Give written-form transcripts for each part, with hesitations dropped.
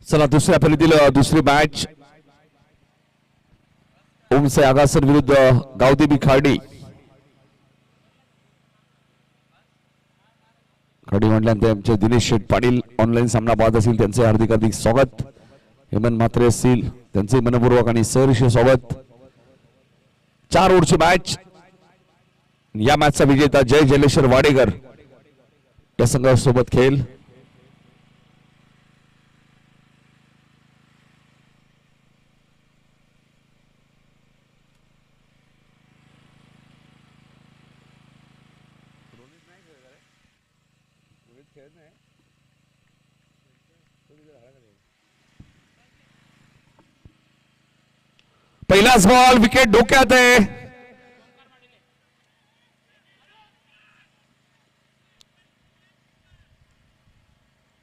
चला दुसऱ्या फेरीतील दुसरी मॅच ओमसे आगासर विरुद्ध गावदेवी खाडी. खाडी म्हटल्यानंतर आमचे दिनेश शेठ पाटील ऑनलाईन सामना पाहत असतील त्यांचे हार्दिक हार्दिक स्वागत. हेमंत म्हात्रे असतील त्यांचे मनपूर्वक आणि सहर्ष स्वागत. 4 ओव्हरची मॅच. या मॅचचा विजेता जय जलेश्वर वाडेकर या संघासोबत खेळ. पहिलाच बॉल विकेट डोक्यात आहे.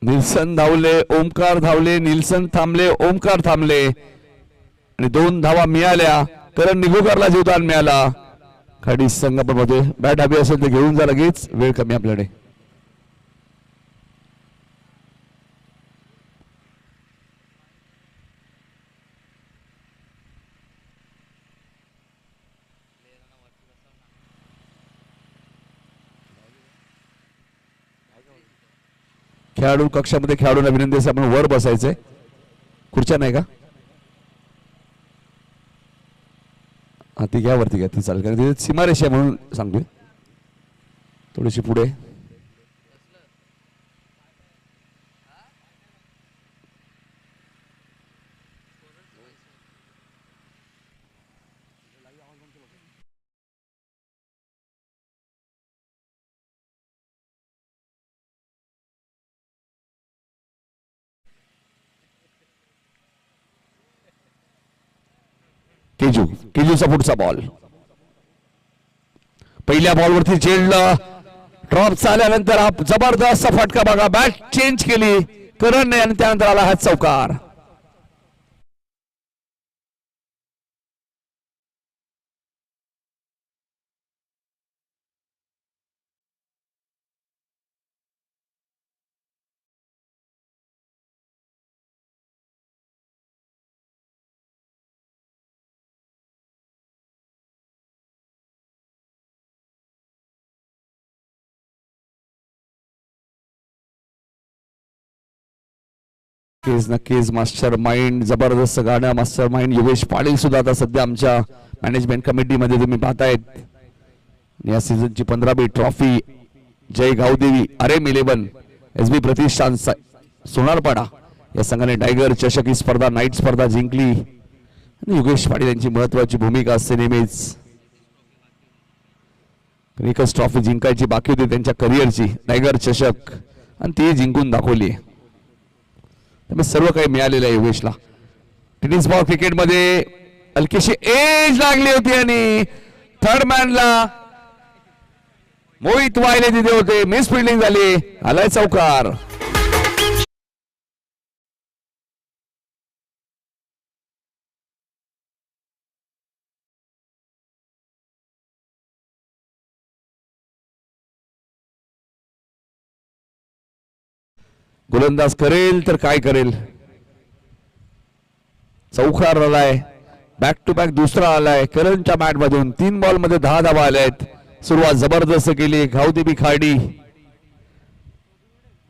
निल्सन धावले, ओमकार धावले, निल्सन थांबले, ओमकार थांबले आणि 2 धावा मिळाल्या. करण निगुकरला जीवदान मिळाला. खाडी संघामध्ये बॅट हवी असेल तर घेऊन जा लगेच, वेळ कमी आपल्याकडे. खेळाडू कक्षामध्ये खेळाडूंना विनंती आहे आपण वर बसायचंय. खुर्च्या नाही का? ती घ्या वरती घ्या, ती चालेल. कारण तिथे सीमारेषा आहे म्हणून सांगतोय. थोडीशी पुढे. केजूचा पुढचा बॉल. पहिल्या बॉलवरती झेललं. ड्रॉप झाल्यानंतर हा जबरदस्त फटका बघा. बॅट चेंज केली करणने आणि त्यानंतर आला हा चौकार. नक्कीच मास्टर माइंड, जबरदस्त गाणं. मास्टर माइंड योगेश पाटील सुद्धा आता सध्या आमच्या मॅनेजमेंट कमिटीमध्ये तुम्ही पाहतायत. या सीझनची 15वी ट्रॉफी जय गावदेवी आरएम 11 एसबी प्रतिष्ठान सोनारपाडा या संघाने टायगर चषक ही स्पर्धा नाईट स्पर्धा जिंकली. आणि योगेश पाटील यांची महत्वाची भूमिका असते नेहमीच. एकच ट्रॉफी जिंकायची बाकी होती त्यांच्या करिअरची, टायगर चषक, आणि ती जिंकून दाखवली. सर्व काही मिळालेलं आहे योगेशला. टेनिस बॉल क्रिकेट मध्ये हलकीशी एज लागली होती आणि थर्ड मॅनला मोहित वाहिले तिथे होते. मिस फिल्डिंग झाली. आलाय चौकार. गोलंदाज करेल तर काय करेल. चौकार आलाय. बॅक टू बॅक दुसरा आलाय करणच्या बॅट मधून. 3 बॉल मध्ये 10 धावा आल्या आहेत. सुरुवात जबरदस्त केली गावदेवी खाडी.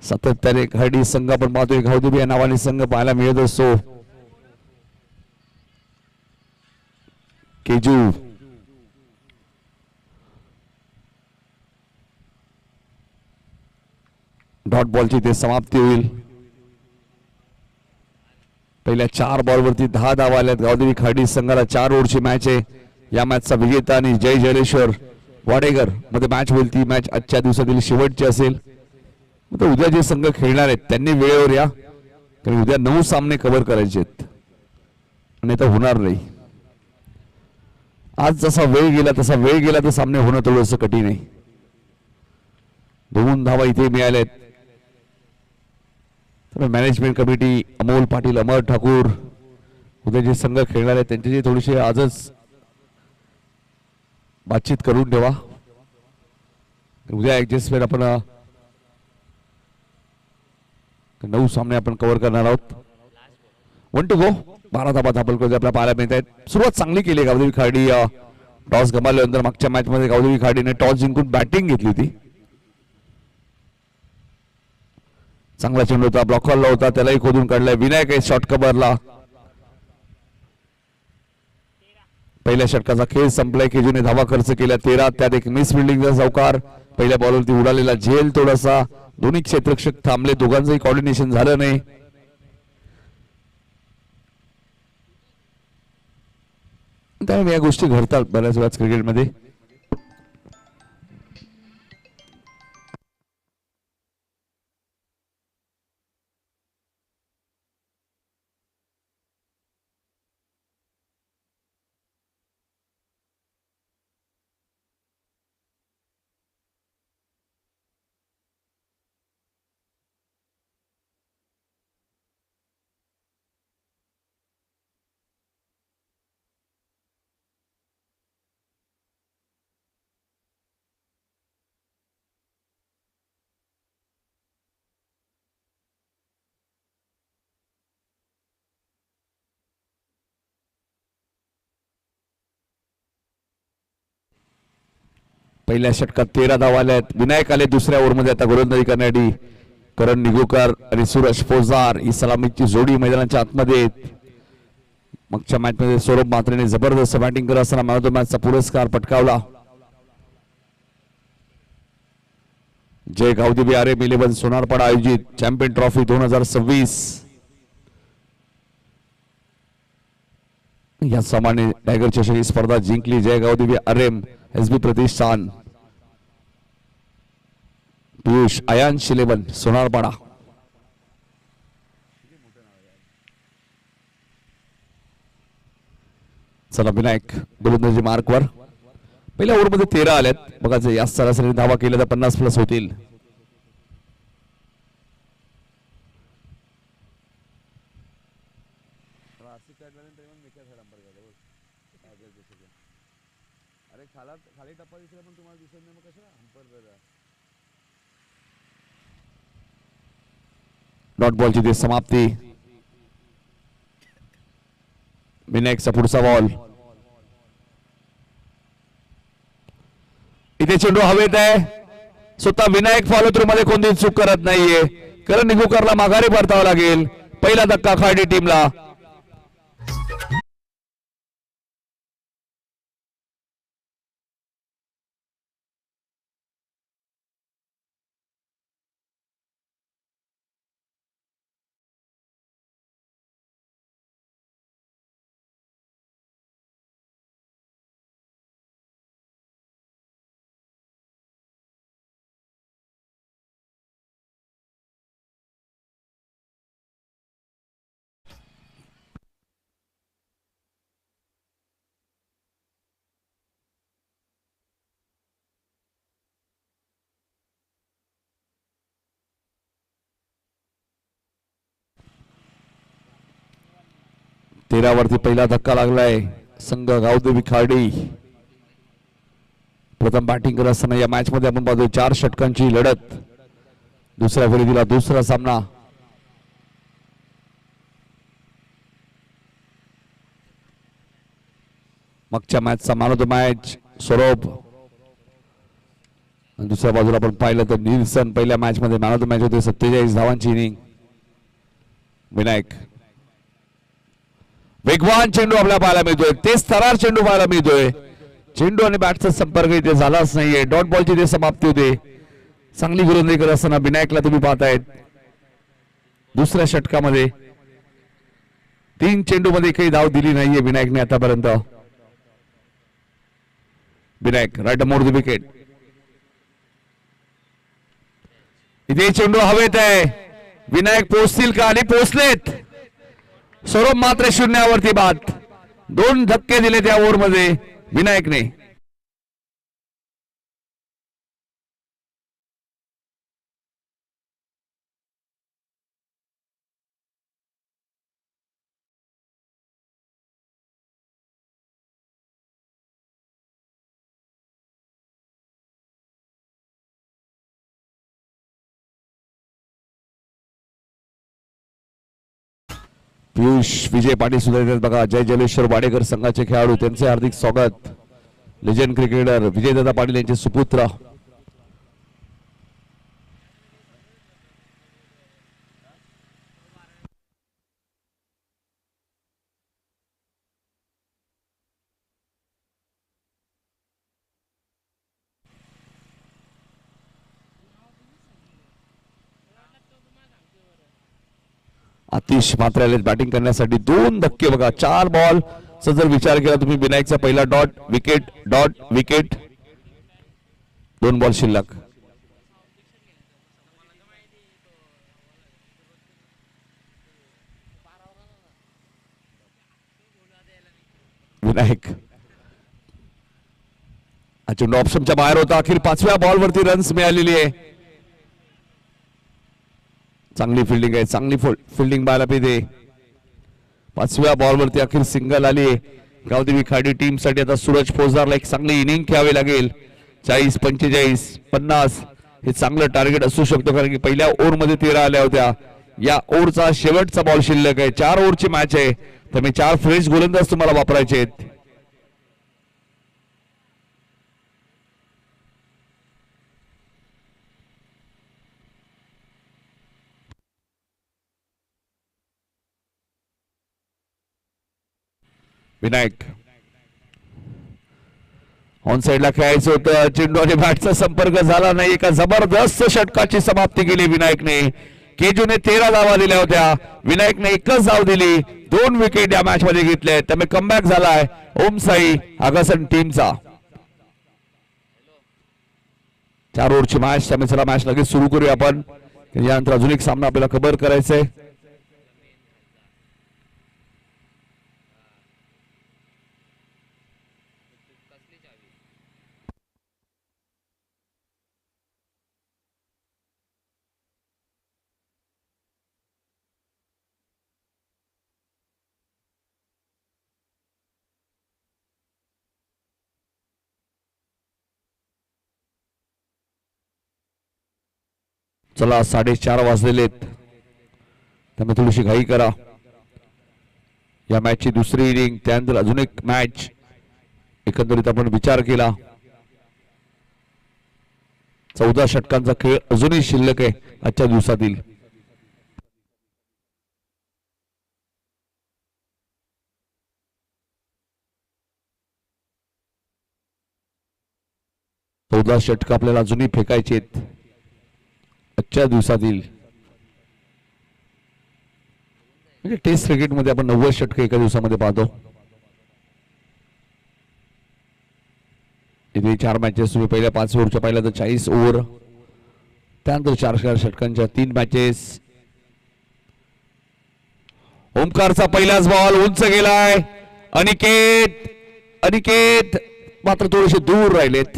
सातत्याने खाडी संघ आपण पाहतोय. गावदेवी या नावाने संघ पाहायला मिळत असतो. केजू डॉट बॉलची ते समाप्ती होईल. पहिल्या 4 बॉलवरती 10 धावा आल्यात गावदेवी खाडी संघाला. 4 ओव्हरची मॅच आहे. या मॅचचा विजेता आणि जय जलेश्वर वाडेकर मध्ये मॅच होईल. ती मॅच आजच्या दिवसातील शेवटची असेल. उद्या जे संघ खेळणार आहेत त्यांनी वेळेवर या, कारण उद्या 9 सामने कव्हर करायचे आहेत आणि तर होणार नाही. आज जसा वेळ गेला तर सामने होणं थोडंसं कठीण आहे. 2 धावा इथे मिळाल्यात. तर मॅनेजमेंट कमिटी अमोल पाटील, अमर ठाकूर, उद्या जे संघ खेळणार आहेत त्यांच्याशी थोडीशी आजच बातचीत करून ठेवा. उद्या ऍडजस्टमेंट आपण 9 सामने आपण कव्हर करणार आहोत. 1 टू गो. 12 धाबा धाबलकोज आपल्या पाहायला मिळत आहेत. सुरुवात चांगली केली गावदेवी खाडी. टॉस गमावल्यानंतर मागच्या मॅच मध्ये गावदेवी खाडीने टॉस जिंकून बॅटिंग घेतली होती. चांगला चेंडू होता, ब्लॉकरला होता, त्यालाही खोदून काढलाय. विनायक आहे शॉर्ट कव्हरला. पहिल्या षटकाचा खेळ संपलाय. केजूने धावा खर्च केला 13. त्यात एक मिस फिल्डिंगचा चौकार. पहिल्या बॉलवरती उडालेला झेल थोडासा. दोन्ही क्षेत्ररक्षक थांबले, दोघांचंही कॉर्डिनेशन झालं नाही. त्यामुळे या गोष्टी घडतात बऱ्याच वेळा क्रिकेटमध्ये. पहिल्या षटकात 13 धावा आल्या आहेत. विनायक आले दुसऱ्या ओव्हरमध्ये आता गोलंदाजी करण्यासाठी. करण निगुकर आणि सूरज पोजार ही सलामीची जोडी मैदानाच्या आतमध्ये. मागच्या मॅच मध्ये सौरभ म्हात्रेने जबरदस्त बॅटिंग करत असताना मॅन ऑफ द मॅचचा पुरस्कार पटकावला. जय गावदेवी आरएम 11 सोनारपाडा आयोजित चॅम्पियन ट्रॉफी 2026 या सामान्य टायगर चषक ही स्पर्धा जिंकली जय गावदेवी आरएम एसबी प्रतिष्ठान. पियुष आयांश 11 सोनारपाडा. चला विनायक गोलंदाजी मार्कवर. पहिल्या ओव्हरमध्ये 13 आल्यात. बघा जर या सरासरी धावा केल्या तर 50 प्लस होतील. डॉट बॉलची ती समाप्ती. विनायकचा पुढचा बॉल. इथे चेंडू हवेत आहे. स्वतः विनायक फॉलो थ्रू मध्ये कोणतीच चूक करत नाहीये. करण निगुकरला माघारी परतावं लागेल. पहिला धक्का खाडी टीमला. तेरावरती पहिला धक्का लागलाय. संघ गावदेवी खाडी प्रथम बॅटिंग करत असताना या मॅच मध्ये आपण पाहतोय 4 षटकांची लढत. दुसऱ्या फेरीला दुसरा सामना. मागच्या मॅचचा man of the match Saurabh. दुसऱ्या बाजूला आपण पाहिलं तर निल्सन पहिल्या मॅच मध्ये मॅन ऑफ द मॅच होते. 47 धावांची इनिंग. विनायक वेगवान चेंडू आपल्याला पाहायला मिळतोय. तेच थरार चेंडू पाहायला मिळतोय. चेंडू आणि बॅटचा संपर्क इथे झालाच नाहीये. डॉट बॉलची ते समाप्ती होते. चांगली गोलंदाजी करत असताना विनायकला तुम्ही पाहतायत दुसऱ्या षटकामध्ये 3 चेंडू मध्ये काही धाव दिली नाहीये विनायकने आतापर्यंत. Vinayak right more the wicket. इथे चेंडू हवेत आहे. विनायक पोहोचतील का? आणि पोहोचलेत. सौरभ मात्र 0वरती बाद. 2 धक्के दिले त्या ओव्हर मध्ये विनायकने. पियुष विजय पाटील सुद्धा येतात बघा. जय जलेश्वर वाडेकर संघाचे खेळाडू त्यांचे हार्दिक स्वागत. लेजंड क्रिकेटर विजयदादा पाटील यांचे सुपुत्र. आतिश मात्र आले बॅटिंग करण्यासाठी. 2 धक्के बघा. 4 बॉल जर विचार केला तुम्ही विनायकचा पहिला डॉट विकेट 2 बॉल शिल्लक. विनायक चेंडू ऑप्शनच्या बाहेर होता. अखेर 5व्या बॉलवरती रन्स मिळालेली आहे. चांगली फिल्डिंग आहे. चांगली फिल्डिंग पाहायला पाहिजे. 5व्या बॉलवरती अखेर सिंगल आली आहे गावदेवी खाडी टीम साठी. आता सूरज फौजदारला एक चांगली इनिंग खेळावी लागेल. 40 45 50 हे चांगलं टार्गेट असू शकतो कारण की पहिल्या ओव्हरमध्ये 13 आल्या होत्या. या ओव्हरचा शेवटचा बॉल शिल्लक आहे. 4 ओव्हरची मॅच आहे त्यामुळे 4 फ्रेश गोलंदाज तुम्हाला वापरायचे आहेत. विनायक ऑन साइडला खेळायचं होतं. चेंडू आणि बॅटचा संपर्क झाला नाही. एका जबरदस्त षटकाची समाप्ती केली विनायकने. केजूने 13 धावा दिल्या होत्या. विनायकने एकच धाव दिली. 2 विकेट या मॅच मध्ये घेतले. त्यामुळे कमबॅक झालाय ओम साई आगासन टीमचा. 4 ओव्हरची मॅच. त्यामुळे चला मॅच लगेच सुरू करूया आपण. यानंतर अजून एक सामना आपल्याला कव्हर करायचंय. चला 4:30 वाजलेले आहेत त्यामुळे थोडीशी घाई करा. या मॅचची दुसरी इनिंग त्यानंतर अजून एक मॅच. एकंदरीत आपण विचार केला 14 षटकांचा खेळ अजूनही शिल्लक आहे आजच्या दिवसातील. चौदा षटक आपल्याला अजूनही फेकायचे आहेत आजच्या दिवसातील. म्हणजे टेस्ट क्रिकेट मध्ये आपण 90 षटक एका दिवसामध्ये पाहतो. इथे 4 मॅचेस तुम्ही पहिल्या 5 ओव्हरच्या पाहिल्या तर 40 ओव्हर. त्यानंतर 4 षटकांच्या 3 मॅचेस. ओमकारचा पहिलाच बॉल उंच गेलाय. अनिकेत मात्र थोडेसे दूर राहिलेत.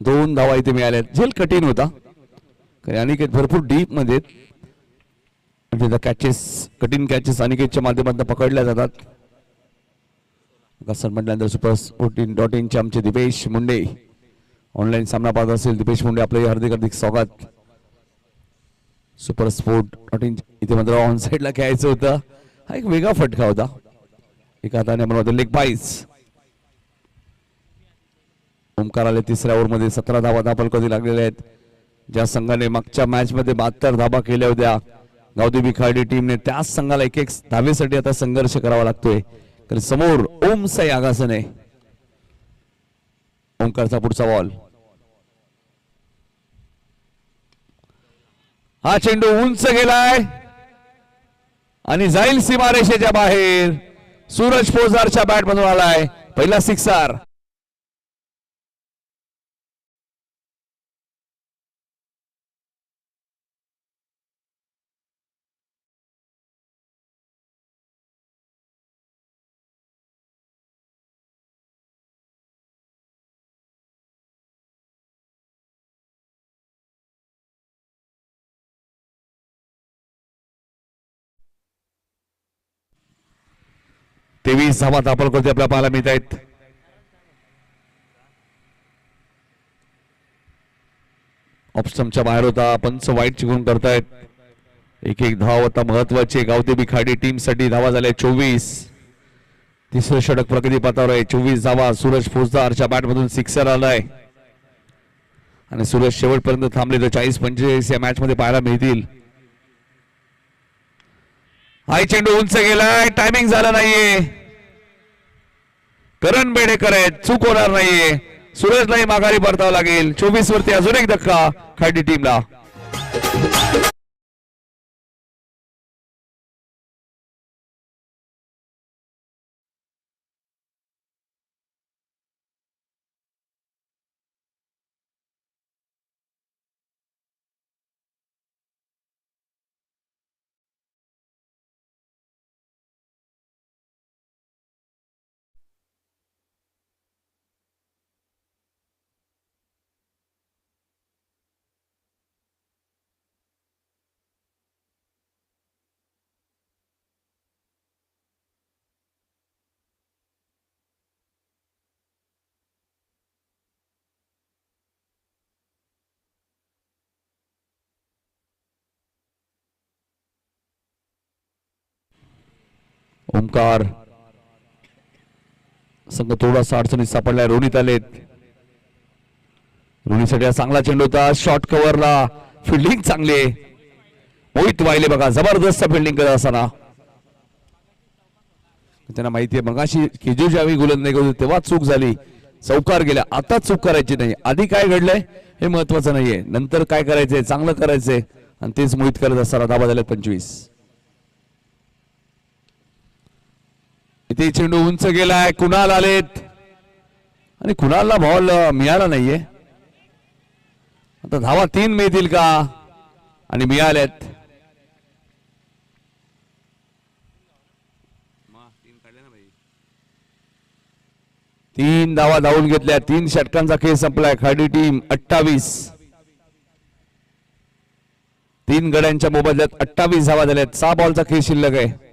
2 धावा इथे मिळाल्यात. झेल कठीण होता कारण अनिकेत भरपूर डीप मध्ये म्हणजे कॅचेस कठीण कॅचेस अनिकेतच्या माध्यमातून पकडल्या जातात. कसं म्हटल्यानंतर super14.in चे आमचे दीपेश मुंडे ऑनलाईन सामना पाहत असेल. दीपेश मुंडे आपलं हार्दिक स्वागत. super14.in इथे मात्र ऑन साइडला खेळायचं होतं. हा एक वेगळा फटका होता. एका हाताने आपण लेग बाईस. ओमकाराला 3ऱ्या ओव्हरमध्ये 17 धावा दाखल कधी लागलेल्या आहेत. ज्या संघाने मागच्या मॅच मध्ये 72 धावा केल्या होत्या गावदेवी खाडी टीमने त्याच संघाला 1-1 धावेसाठी आता संघर्ष करावा लागतोय कारण समोर ओम साई आगासन आहे. ओमकारचा पुढचा बॉल. हा चेंडू उंच गेलाय आणि जाईल सीमारेषेच्या बाहेर. सूरज फौजदारच्या बॅट मधून आलाय पहिला सिक्सर. तेवीस धावा दाखल करते आपल्या पाहायला मिळत आहेत. ऑप्शनच्या बाहेर होता. पंच वाईट चिकून करतायत. एक एक धाव आता महत्वाचे गावते बिखाडी टीम साठी धावा झाल्या 24. तिसरं षटक प्रगती पथावर आहे. 24 धावा. सूरज फौजदारच्या बॅट मधून सिक्सर आलाय आणि सूरज शेवटपर्यंत थांबले तर 40-45 या मॅच मध्ये पाहायला मिळतील. हाय चेंडू उंच गेलाय. टायमिंग झालं नाहीये. करण बेडेकर आहेत. चूक होणार नाहीये. सूरजलाही माघारी परतावं लागेल. 24 वरती अजून एक धक्का खाडी टीमला. ओमकार संघ थोडासा अडचणीत सापडलाय. रोनित आलेत. रोनीसाठी हा चांगला चेंडू होता. शॉर्ट कव्हरला फिल्डिंग चांगली आहे. मोहित वाहिले बघा जबरदस्त फिल्डिंग करत असताना. त्यांना माहिती आहे मगाशी केजू ज्यावेळी गोलंदाजी करत होते तेव्हा चूक झाली. चौकार गेल्या. आता चूक करायची नाही. आधी काय घडलंय हे महत्वाचं नाहीये. नंतर काय करायचंय चांगलं करायचंय आणि तेच मोहित करत असताना धावा झाल्या 25. इथे चेंडू उंच गेलाय. कुणाल आलेत आणि कुणालला बॉल मिळाला नाहीये. आता धावा 3 मिळतील का आणि मिळाल्यात. तीन धावा धावून घेतल्या. 3 षटकांचा खेळ संपलाय. खाडी टीम 28. 3 गड्यांच्या मोबदल्यात 28 धावा झाल्यात. 6 बॉलचा खेळ शिल्लक आहे.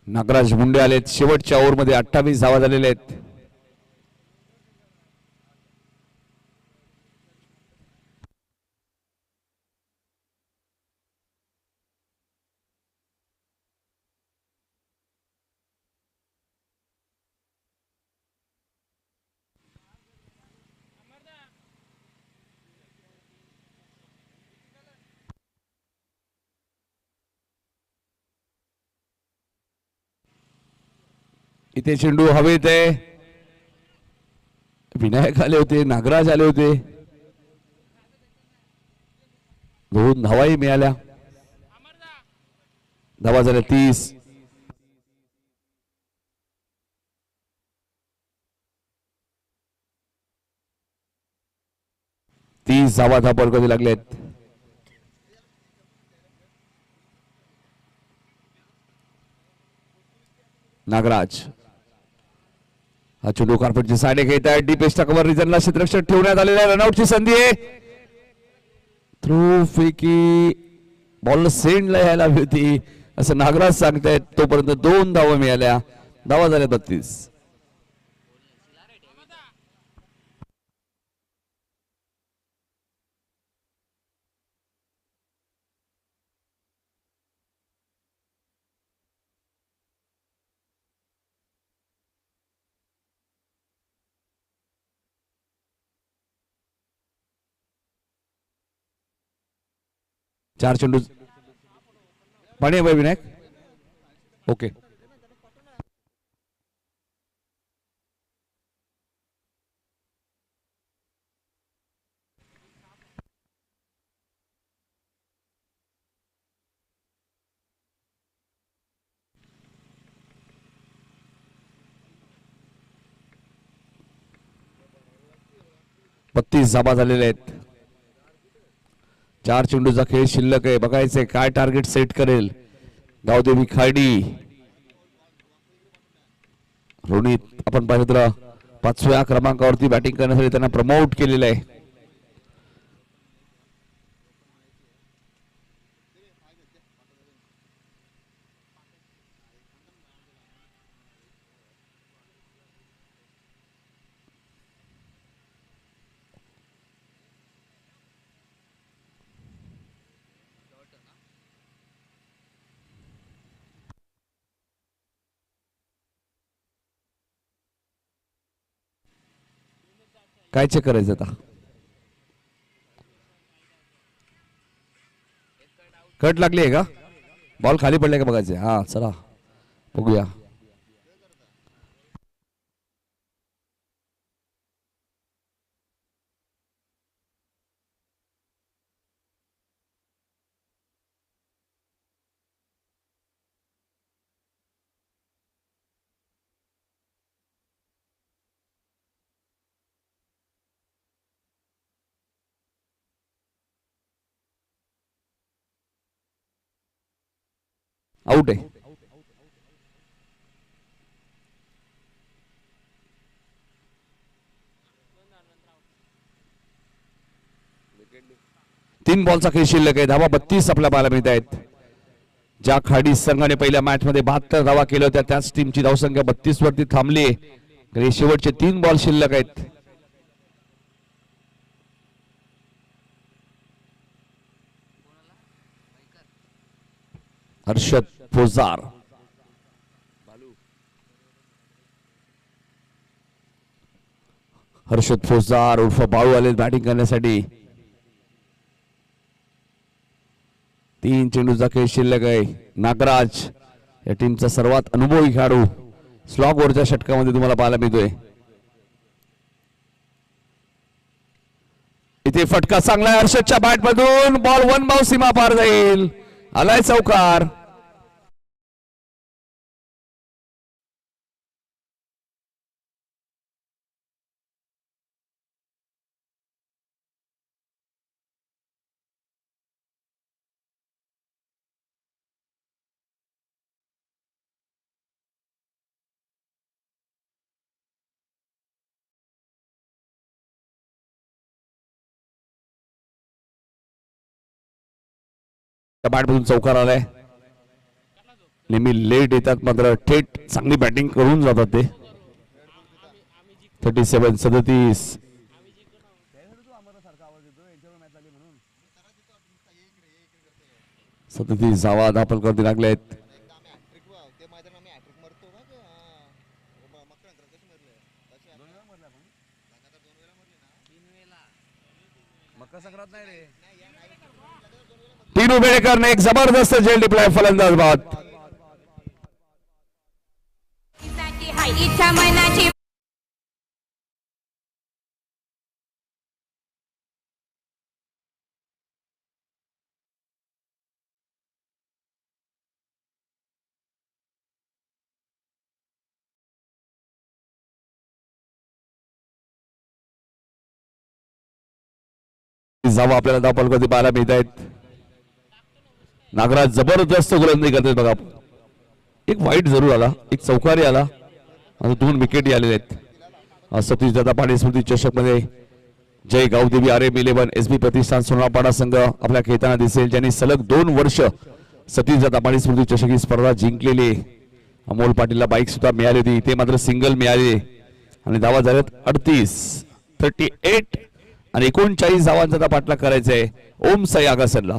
नागराज मुंडे आलेत. शेवटच्या ओव्हरमध्ये 28 धावा झालेले आहेत. इथे चेंडू हवेत आहे. विनायक आले होते. नागराज आले होते. 2 धावाही मिळाल्या. धावा झाल्या 30. धावा धापड कधी लागलेत. नागराज हा चेंडू कार्पेटची साडे घेत आहे. डीप एस्टा कव्हर रिजनला क्षेत्ररक्षक ठेवण्यात आलेला आहे. रनआउटची संधी आहे. थ्रू फेकी बॉल सेंडला यायला हवी होती असं नागराज सांगतायत. तोपर्यंत 2 धावा मिळाल्या. धावा झाल्या 32. चार चेंडू पाणी आहे विनायक. ओके 32 धावा झालेल्या आहेत. 4 चेंडूचा खेळ शिल्लक आहे. बघायचंय काय टार्गेट सेट करेल गावदेवी खाडी. रोनित आपण पाहिलं तर 5व्या क्रमांकावरती बॅटिंग करण्यासाठी त्यांना प्रमोट केलेलं आहे. काय चेक करायचं आता? कट लागली आहे का? बॉल खाली पडलाय का बघायचं. हा चला बघूया. आउट आहे. तीन बॉलचा खेळ शिल्लक आहे. धावा 32 आपल्या पाहायला मिळत आहेत. ज्या खाडी संघाने पहिल्या मॅच मध्ये 72 धावा केल्या होत्या त्याच टीमची धावसंख्या 32 वरती थांबली. शेवटचे 3 बॉल शिल्लक आहेत. हर्षद फौजदार हर्षद फौजदार उर्फ बाळू आले बॅटिंग करण्यासाठी. 3 चेंडूचा खेळ शिल्लक आहे. नागराज या टीमचा सर्वात अनुभवी खेळाडू स्लॉग ओव्हरच्या षटकामध्ये तुम्हाला पाहायला मिळतोय. इथे फटका चांगला आहे हर्षदच्या बॅट मधून. बॉल 1 बाउंस सीमा पार जाईल. आलाय चौकार. बॅटमधून चौकार आलाय. नेहमी लेट येतात मात्र थेट चांगली बॅटिंग करून जातात ते. 37-37 37 धावा दाखल करते लागले आहेत. तीन उभेडेकर ने एक जबरदस्त झेल टिपलाय फलंदाज बाद. जावा आपल्याला दाखल करते पाहायला मिळत आहेत. नागराज जबरदस्त गोलंदाजी करतात बघा. एक वाईट जरूर आला, एक चौकारी आला आणि 2 विकेट आलेले आहेत. सतीश दादा पाटील स्मृती चषक मध्ये जय गावदेवी RM11 SB प्रतिष्ठान सोनापाडा संघ आपल्या खेळताना दिसेल, ज्यांनी सलग 2 वर्ष सतीश दादा पाटील स्मृती चषक ही स्पर्धा जिंकलेली. अमोल पाटीलला बाईक सुद्धा मिळाली होती, ते मात्र सिंगल मिळाले आणि धावा झाल्यात 38 आणि 39 धावांचा पाठलाग करायचा आहे ओम साई आगासनला.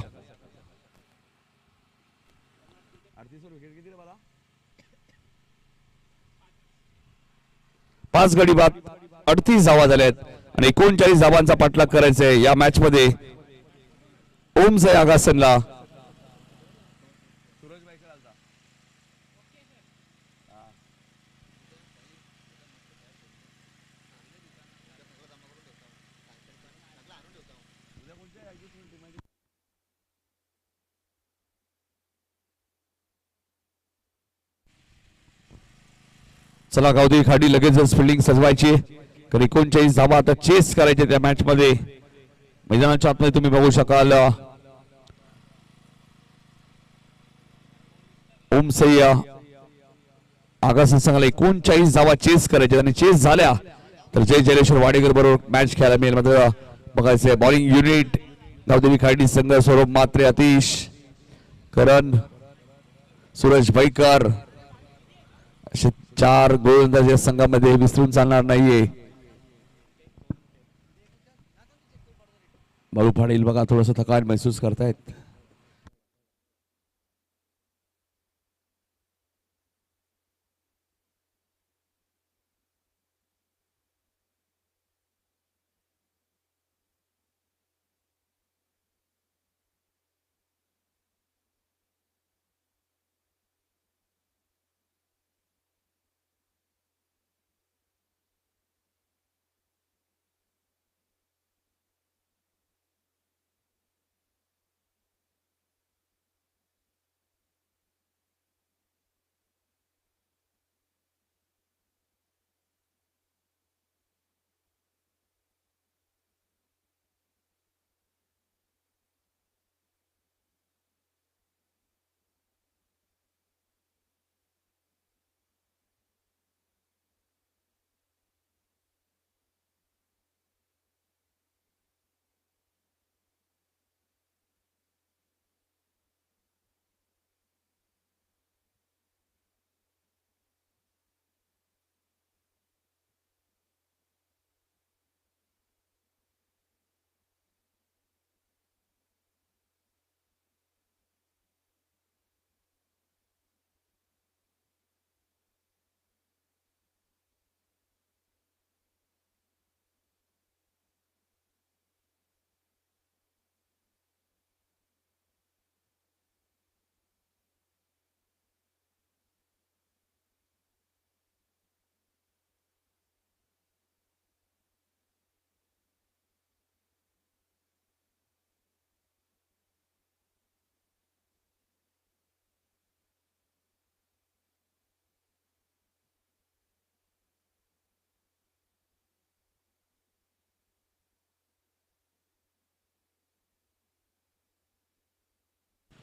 5 गडी बाद 38 धावा झाल्यात आणि 39 धावांचा पाठलाग करायचा आहे या मॅच मध्ये ओम साई आगासनला. चला गावदेवी खाडी लगेचच फिल्डिंग सजवायची. तर 39 धावा आता चेस करायचे त्या मॅच मध्ये. मैदानाच्या आतमध्ये तुम्ही बघू शकाल ओमसय्या आगास संघाला 39 धावा चेस करायचे आणि चेस झाल्या तर जय जयेश्वर वाडेकर बरोबर मॅच खेळायला मिळेल. मात्र बघायचंय बॉलिंग युनिट गावदेवी खाडी संघ स्वरूप मात्रे, अतिश, करण, सूरज भाईकर असे 4 गोलंदाज या संघामध्ये विसरून चालणार नाहीये. बाळू पाटील बघा थोडस थकान महसूस करतायत.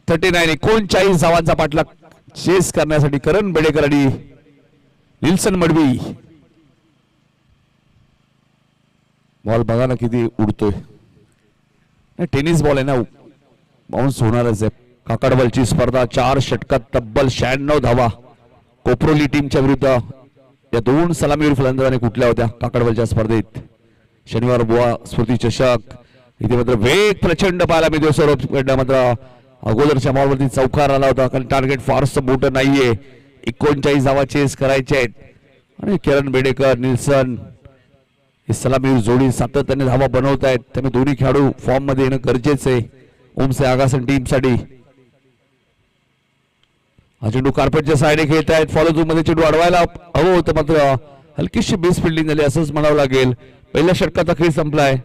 थर्टी 39 धावांचा पाठलाग चेस करण्यासाठी करण बेडेकर आणि निल्सन मडवी. बॉल बघा ना किती उडतोय. टेनिस बॉल आहे ना, बाउन्स होणारच आहे. काकडबलची स्पर्धा 4 षटकात तब्बल 96 धावा कोपरोली टीमच्या विरुद्ध या 2 सलामीवीर फलंदाजांनी कुठल्या होत्या काकडबलच्या स्पर्धेत. शनिवार बुवा स्मृती चषक इथे मात्र वेग प्रचंड पाहायला मिळतो. सौरभ मात्र अगोदरच्या बॉलवरती चौकार आला होता कारण टार्गेट फारसं मोठं नाहीये. 39 धावा चेस करायचे आहेत आणि किरण बेडेकर निल्सन ही सलामीवीर जोडी सातत्याने धावा बनवत आहेत. त्यामुळे दोन्ही खेळाडू फॉर्म मध्ये येणं गरजेचं आहे ओमसे आगासन टीमसाठी. हा चेंडू कार्पेटच्या साईडने खेळत आहेत. फॉलो थ्रू मध्ये चेंडू अडवायला हवं होतं मात्र हलकीशी बेस फिल्डिंग झाली असंच म्हणावं लागेल. पहिल्या षटकाचा खेळ संपलाय.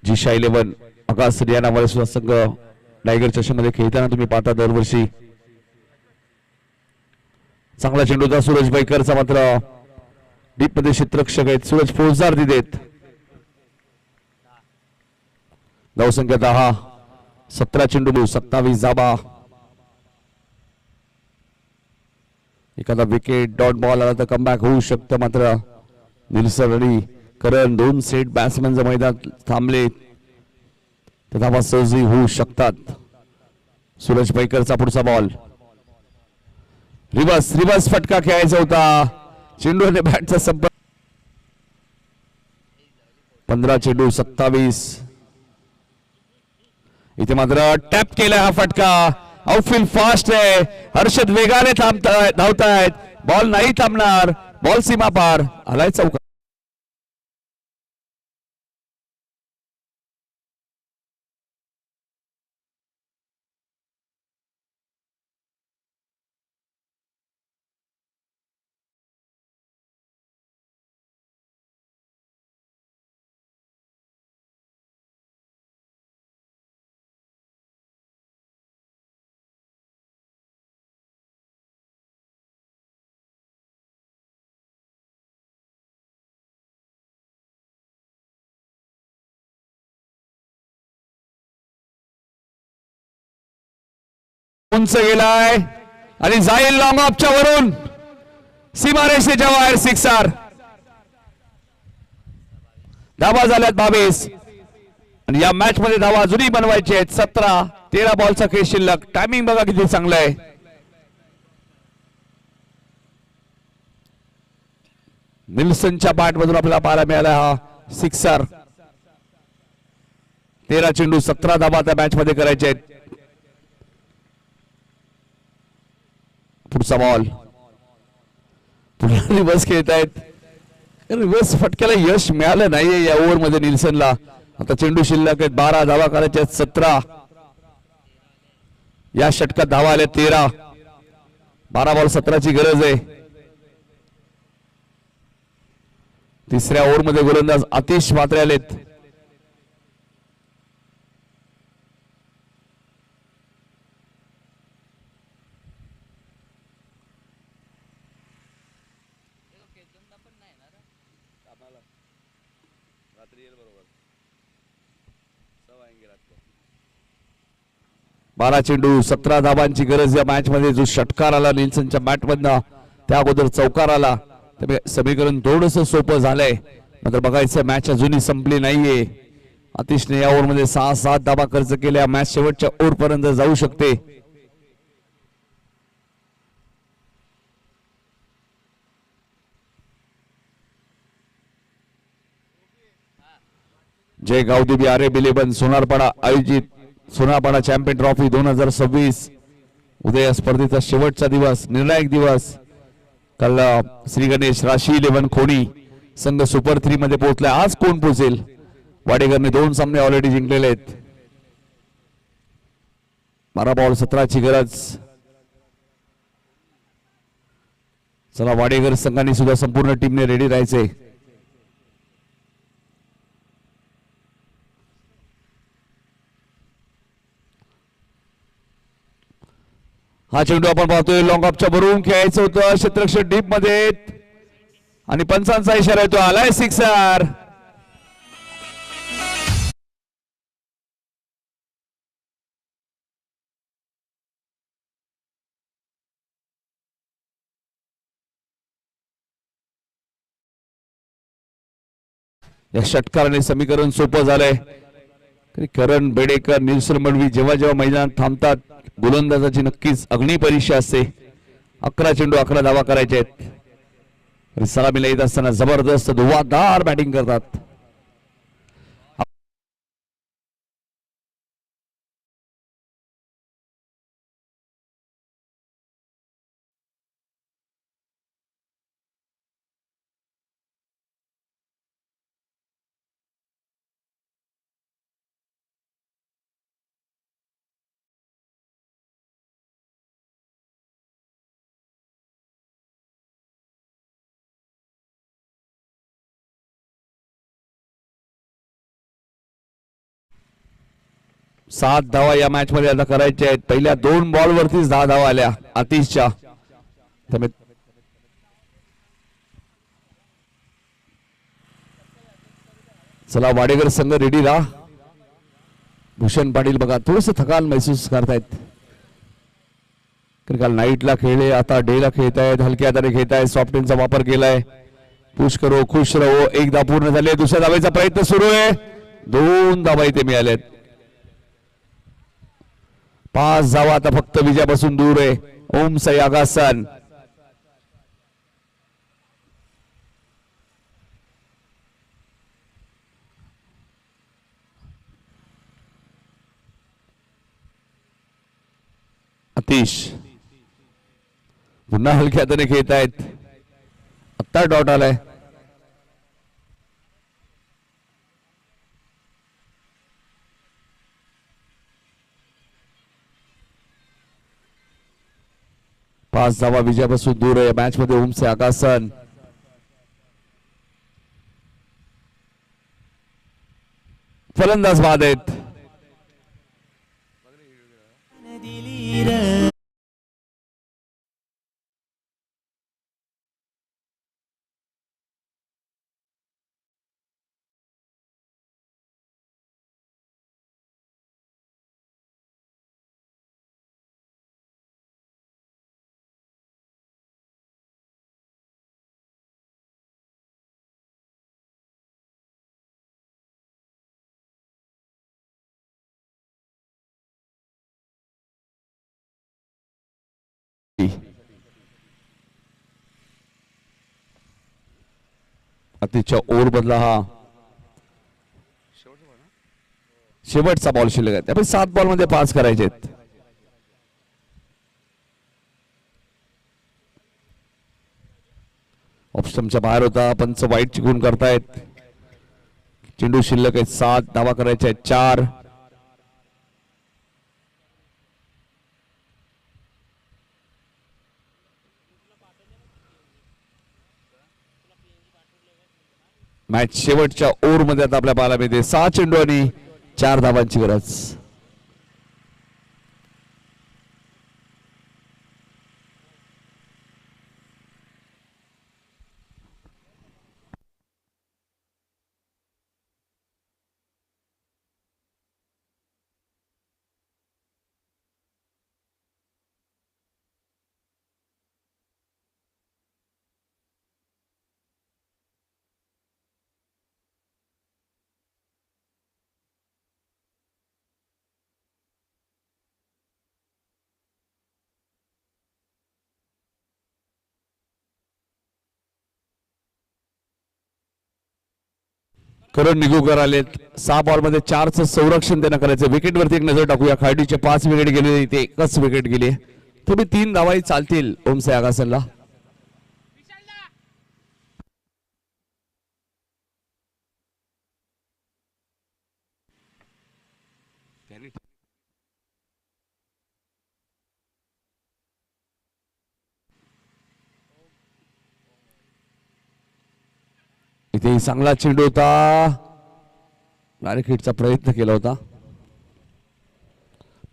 जिशा 11 आकाश रिया नावाचा सुद्धा संघ टायगर चषकमध्ये खेळताना तुम्ही पाहता दरवर्षी. चांगला चेंडू होता सूरज भाईकरचा मात्र डीप मध्ये क्षेत्ररक्षक आहेत सूरज फौजदार तिथेत. धावसंख्या 10, 17 चेंडू 27 धावा. एखादा विकेट डॉट बॉल आला तर कमबॅक होऊ शकतं. मात्र निल्सन आणि करण दोन सेट बॅट्समॅन जर मैदानात थांबले तर धावा सहजही होऊ शकतात. सूरज पैकरचा पुढचा बॉल रिवर्स फटका खेळायचा होता. चेंडूने बॅटचा संपर्क. 15 चेंडू 27. इथे मात्र टॅप केला हा फटका. आउटफील्ड फास्ट आहे. हर्षद वेगाने धावतायत. बॉल नाही थांबणार. बॉल सीमा पार आलाय चौका. उंच गेलाय आणि जाईल लॉंग ऑफच्या वरून सीमारेषेच्या बाहेर. सिक्सर. धावा झाल्यात 22 आणि या मॅच मध्ये धावा अजूनही बनवायचे आहेत. 17. 13 बॉलचा खेळ शिल्लक. टायमिंग बघा किती चांगलं आहे. निल्सनच्या बॅट मधून आपल्याला पाहायला मिळाला हा सिक्सर. 13 चेंडू 17 धावा त्या मॅच मध्ये करायचे आहेत. पुढचा बॉल पुन्हा रिव्हर्स खेळतायत. रिव्हर्स फटक्याला यश मिळालं नाहीये या ओव्हर मध्ये निल्सनला. आता चेंडू शिल्लक आहेत. 12 धावा करायच्या आहेत. 17 या षटकात धावा आल्या 13. 12 बॉल 17ची गरज आहे. तिसऱ्या ओव्हर मध्ये गोलंदाज आतिश म्हात्रे आलेत. बारा चेंडू 17 धावांची गरज या मॅच मध्ये. जो षटकार आला निल्सनच्या बॅट मधनं त्या अगोदर चौकार आला. समीकरण थोडस सोपं झालंय. मात्र बघायचं मॅच अजूनही संपली नाहीये. आतिशने या ओव्हर मध्ये 6-7 धावा खर्च केल्या. मॅच शेवटच्या ओव्हर पर्यंत जाऊ शकते. जय गावदेवी आरेब 11 सोनारपाडा आयोजित सोनारपाडा चॅम्पियन ट्रॉफी 2026 उद्या या स्पर्धेचा शेवटचा दिवस, निर्णायक दिवस. काल श्री गणेश राशी 11 खोणी संघ सुपर 3 मध्ये पोहोचला. आज कोण पोहोचेल? वाडेकरने 2 सामने ऑलरेडी जिंकलेले आहेत. 12 बॉल 17ची गरज. चला वाडेकर संघाने सुद्धा संपूर्ण टीमने रेडी राहायचे. हा चेंडू आपण पाहतोय लॉंग ऑफच्या भरून खेळायचं होतं. क्षेत्ररक्षक डीप मध्ये आणि पंचांचा इशारा येतो. आलाय सिक्सर. या षटकाराने समीकरण सोपं झालंय. करण बेडेकर निल्सन मडवी जेव्हा जेव्हा मैदानात थांबतात गोलंदाजाची नक्कीच अग्नी परीक्षा असते. 11 चेंडू 11 धावा करायचे आहेत. सलामीला येत असताना जबरदस्त धुवाधार बॅटिंग करतात. सात धावा या मॅच मध्ये आता करायच्या आहेत. पहिल्या 2 बॉल वरतीच 10 धावा आल्या आतिशच्या. चला वाडेकर संघ रेडी राहा. भूषण पाटील बघा थोडस थकान महसूस करतायत. काल नाईटला खेळले, आता डेला खेळत आहेत, हलक्या हाताने खेळत आहेत, सॉफ्टवेअरचा वापर केलाय. पुश करो खुश रहो. एक धाव पूर्ण झाले. दुसऱ्या धावेचा प्रयत्न सुरू आहे. 2 धावा इथे मिळाल्यात. 5 धावा आता फक्त विजयापासून दूर आहे ओम साई आगासन. अतिश पुन्हा हलक्या हाताने खेळत आहेत. आत्ता डॉट आलाय. पाच धावा विजयापासून दूर आहे मॅच मध्ये ओम से आकाशन. फलंदाज बाद आहेत. अतिशय ओव्हर बदला हा शेवटचा बॉल शिल्लक आहे. त्यामुळे 7 बॉल मध्ये 5 करायचे आहेत. ऑप्शनच्या बाहेर होता. पंच वाईट चिकून करतायत. चेंडू शिल्लक आहेत 7 धावा करायचे आहेत 4. मॅच शेवटच्या ओव्हर मध्ये आता आपल्या पाहायला मिळते 6 चेंडू आणि 4 धावांची गरज. करण निगुकर आलेत. 6 बॉल मध्ये 4चं संरक्षण त्यांना करायचं. विकेट वरती एक नजर टाकूया. खार्डीचे 5 विकेट गेले, इथे एकच विकेट गेली. तुम्ही 3 धावाही चालतील ओम साई आगासनला. इथे चांगला चेंडू होता. डायरेक्ट हिटचा प्रयत्न केला होता.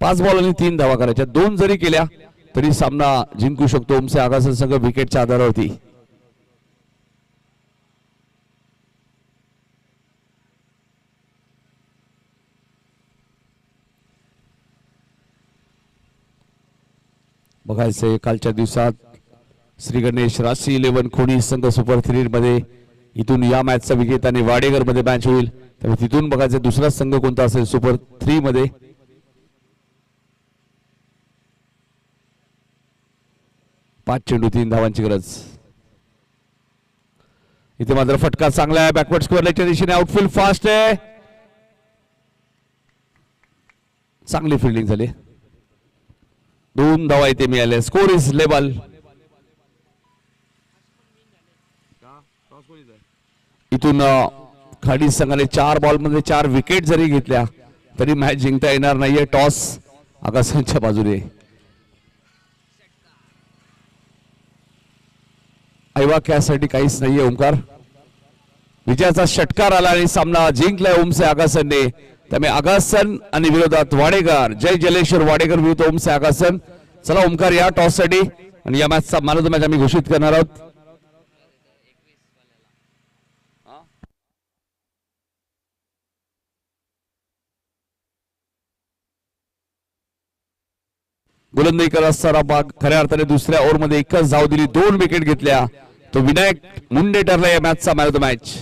5 बॉल आणि 3 धावा करायच्या. 2 जरी केल्या तरी सामना जिंकू शकतो ओम साई आगासन संघ विकेटच्या आधारावरती. बघायचंय कालच्या दिवसात श्री गणेश राशी 11 खोणी संघ सुपर 3 मध्ये इथून या मॅचचा विजेताने वाडेगर मध्ये मॅच होईल. त्यामुळे तिथून बघायचं दुसरा संघ कोणता असेल सुपर 3 मध्ये. 5 चेंडू 3 धावांची गरज. इथे मात्र फटका चांगला आहे. बॅकवर्ड स्क्वेअरच्या दिशेने आउटफील्ड फास्ट आहे. चांगली फिल्डिंग झाली. 2 धावा इथे मिळाल्या. Score is level. इथून खाडी संघाने 4 बॉल मध्ये 4 विकेट जरी घेतल्या तरी मॅच जिंकता येणार नाहीये. टॉस आगासनच्या बाजूने. ऐवा त्यासाठी काहीच नाहीये ओमकार. विजयाचा षटकार आला आणि सामना जिंकलाय ओम साई आगासनने. त्यामुळे आगासन आणि विरोधात वाडेकर. जय जलेश्वर वाडेकर विरुद्ध ओम साई आगासन. चला ओमकार या टॉस साठी आणि या मॅचचा मॅन ऑफ द मॅच आम्ही घोषित करणार आहोत. गोलंदाजी करत असताना भाग खऱ्या अर्थाने दुसऱ्या ओव्हरमध्ये एकच धाव दिली, 2 विकेट घेतल्या. तो विनायक मुंडे ठरला या मॅचचा मॅन ऑफ द मॅच.